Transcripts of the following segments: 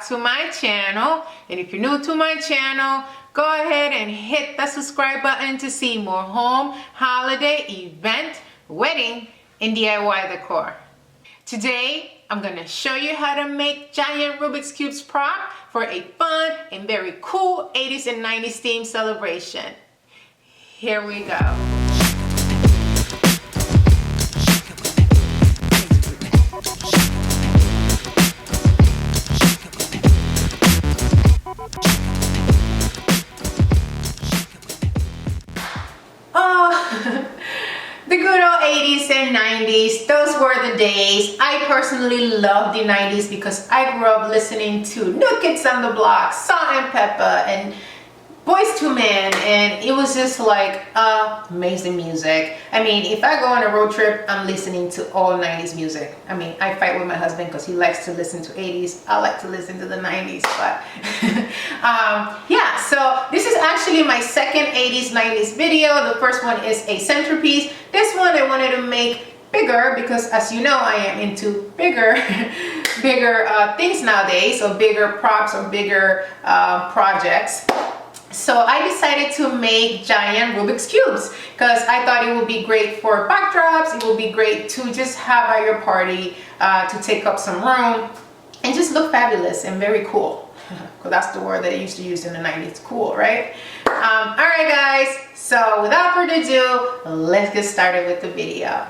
back to my channel. And if you're new to my channel, go ahead and hit the subscribe button to see more home, holiday, event, wedding, and DIY decor. Today, I'm gonna show you how to make giant Rubik's Cubes prop for a fun and very cool 80s and 90s theme celebration. Here we go. The good old 80s and 90s, those were the days. I personally love the 90s because I grew up listening to New Kids on the Block, Salt and Pepper, and Boys to Men, and it was just like amazing music. I mean, if I go on a road trip, I'm listening to all 90s music. I mean, I fight with my husband because he likes to listen to 80s. I like to listen to the 90s, but yeah, so this is actually my second 80s 90s video. The first one is a centerpiece. This one I wanted to make bigger because, as you know, I am into bigger things nowadays, so bigger props or bigger projects. So I decided to make giant Rubik's Cubes because I thought it would be great for backdrops. It would be great to just have at your party to take up some room and just look fabulous and very cool. Because that's the word that I used to use in the 90s, cool, right? All right, guys. So without further ado, let's get started with the video.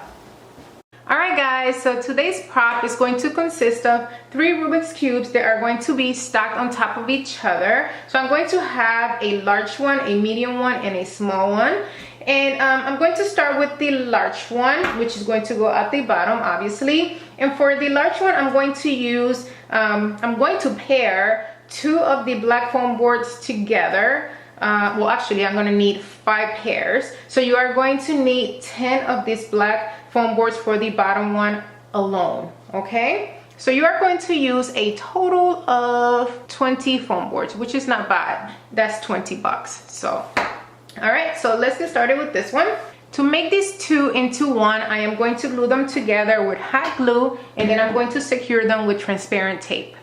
Alright guys, so today's prop is going to consist of 3 Rubik's Cubes that are going to be stacked on top of each other. So I'm going to have a large one, a medium one, and a small one. And I'm going to start with the large one, which is going to go at the bottom, obviously. And for the large one, I'm going to use, I'm going to pair 2 of the black foam boards together. Well, actually, I'm going to need 5 pairs. So you are going to need 10 of these black foam boards for the bottom one alone, okay? So you are going to use a total of 20 foam boards, which is not bad. That's 20 bucks. So, all right, so let's get started with this one. To make these 2 into one, I am going to glue them together with hot glue, and then I'm going to secure them with transparent tape.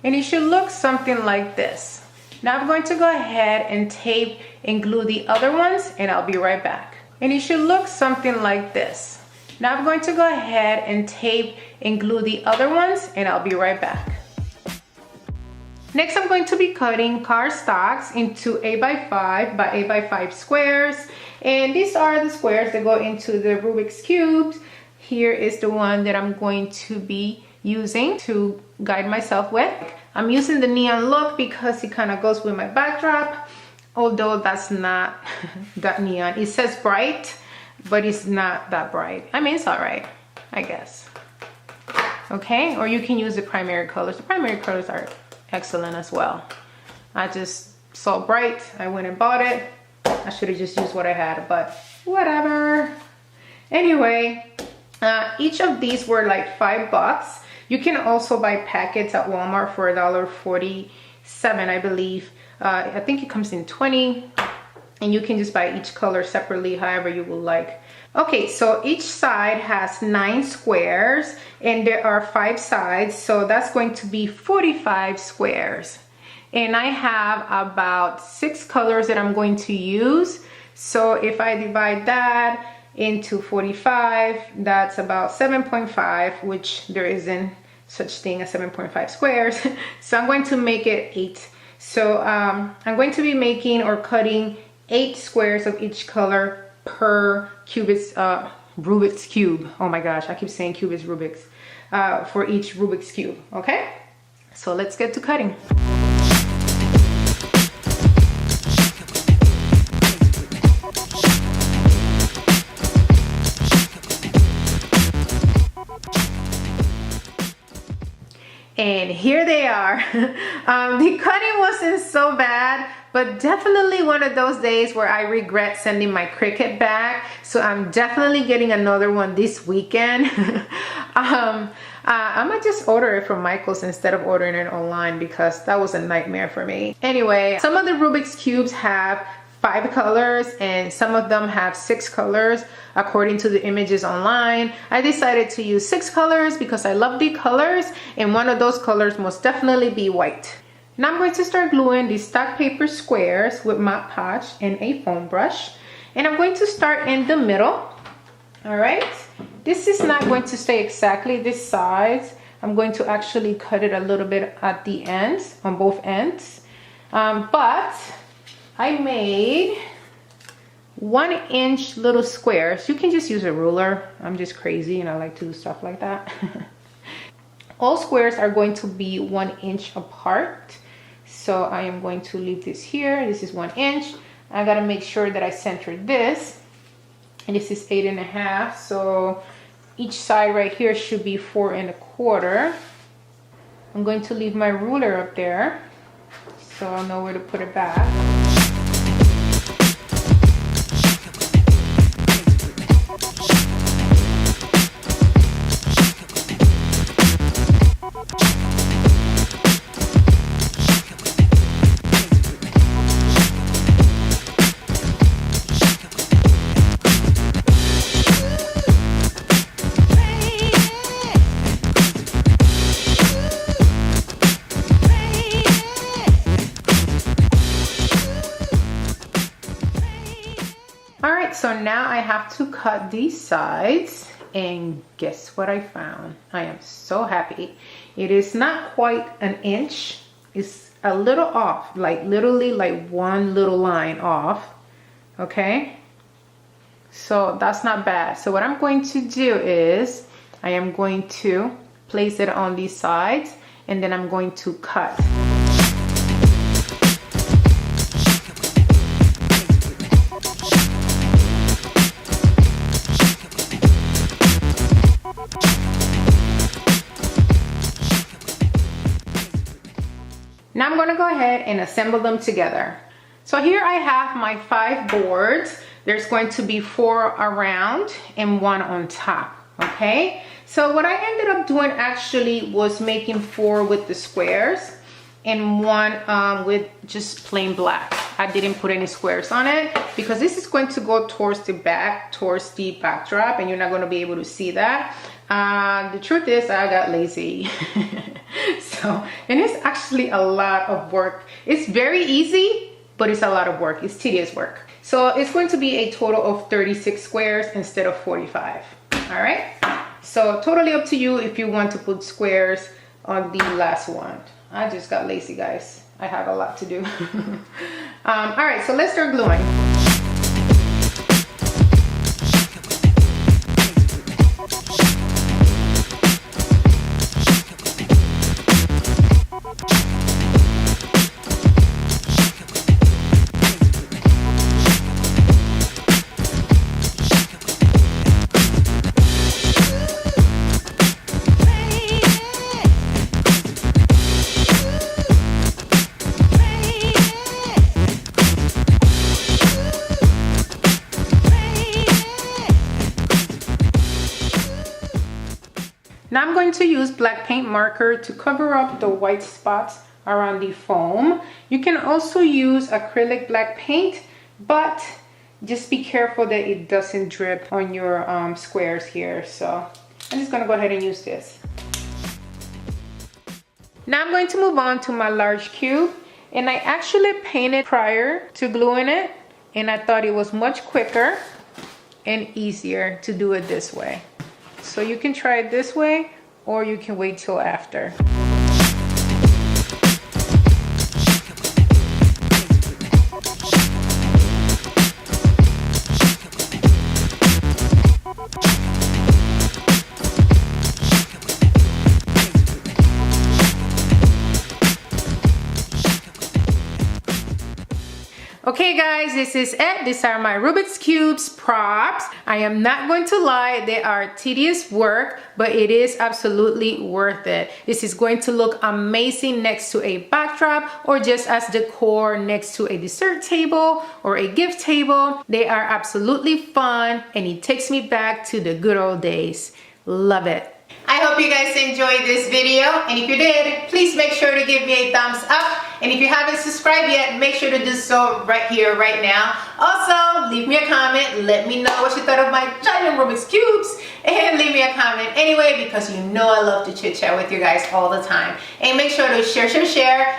And it should look something like this. Now I'm going to go ahead and tape and glue the other ones, and I'll be right back. And it should look something like this. Now I'm going to go ahead and tape and glue the other ones, and I'll be right back. Next, I'm going to be cutting cardstocks into 8x5 by 8x5 squares. And these are the squares that go into the Rubik's Cubes. Here is the one that I'm going to be using to guide myself with. I'm using the neon look because it kind of goes with my backdrop, although that's not that neon. It says bright, but it's not that bright. I mean, it's all right, I guess. Okay, or you can use the primary colors. The primary colors are excellent as well. I just saw bright, I went and bought it. I should have just used what I had, but whatever. Anyway, each of these were like $5. You can also buy packets at Walmart for $1.47, I believe. I think it comes in 20, and you can just buy each color separately, however you would like. Okay, so each side has 9 squares, and there are 5 sides, so that's going to be 45 squares. And I have about 6 colors that I'm going to use. So if I divide that into 45, that's about 7.5, which there isn't such thing as 7.5 squares. So I'm going to make it 8. So I'm going to be making or cutting 8 squares of each color per Rubik's Cube. Oh my gosh, I keep saying cube is Rubik's. For each Rubik's Cube, okay? So let's get to cutting. And here they are. The cutting wasn't so bad, but definitely one of those days where I regret sending my Cricut back. So I'm definitely getting another one this weekend. I might just order it from Michael's instead of ordering it online because that was a nightmare for me. Anyway, some of the Rubik's Cubes have 5 colors and some of them have 6 colors according to the images online. I decided to use 6 colors because I love the colors, and one of those colors must definitely be white. Now I'm going to start gluing these stock paper squares with Mod Podge and a foam brush, and I'm going to start in the middle. All right, this is not going to stay exactly this size. I'm going to actually cut it a little bit at the ends, on both ends, but I made 1-inch little squares. You can just use a ruler. I'm just crazy and I like to do stuff like that. All squares are going to be 1 inch apart. So I am going to leave this here. This is 1 inch. I gotta make sure that I center this. And this is 8.5. So each side right here should be 4 1/4. I'm going to leave my ruler up there so I'll know where to put it back. So now I have to cut these sides, and guess what I found? I am so happy. It is not quite 1 inch. It's a little off, like literally like one little line off. Okay, so that's not bad. So what I'm going to do is I am going to place it on these sides, and then I'm going to cut. Now I'm going to go ahead and assemble them together. So here I have my 5 boards. There's going to be 4 around and 1 on top, okay? So what I ended up doing actually was making 4 with the squares and 1 with just plain black. I didn't put any squares on it because this is going to go towards the back, towards the backdrop, and you're not going to be able to see that. The truth is I got lazy. So, and it's actually a lot of work. It's very easy, but it's a lot of work. It's tedious work. So it's going to be a total of 36 squares instead of 45. All right. So totally up to you if you want to put squares on the last one. I just got lazy, guys. I have a lot to do. All right, so let's start gluing. Now I'm going to use black paint marker to cover up the white spots around the foam. You can also use acrylic black paint, but just be careful that it doesn't drip on your squares here. So I'm just going to go ahead and use this. Now I'm going to move on to my large cube, and I actually painted prior to gluing it, and I thought it was much quicker and easier to do it this way. So you can try it this way, or you can wait till after. Okay guys, this is it. These are my Rubik's Cubes props. I am not going to lie, they are tedious work, but it is absolutely worth it. This is going to look amazing next to a backdrop or just as decor next to a dessert table or a gift table. They are absolutely fun and it takes me back to the good old days. Love it. I hope you guys enjoyed this video, and if you did, please make sure to give me a thumbs up. And if you haven't subscribed yet, make sure to do so right here, right now. Also, leave me a comment. Let me know what you thought of my giant Rubik's Cubes. And leave me a comment anyway, because you know I love to chit chat with you guys all the time. And make sure to share.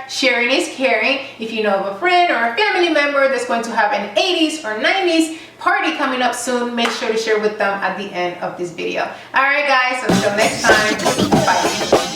Sharing is caring. If you know of a friend or a family member that's going to have an 80s or 90s party coming up soon, make sure to share with them at the end of this video. All right, guys, until next time, bye.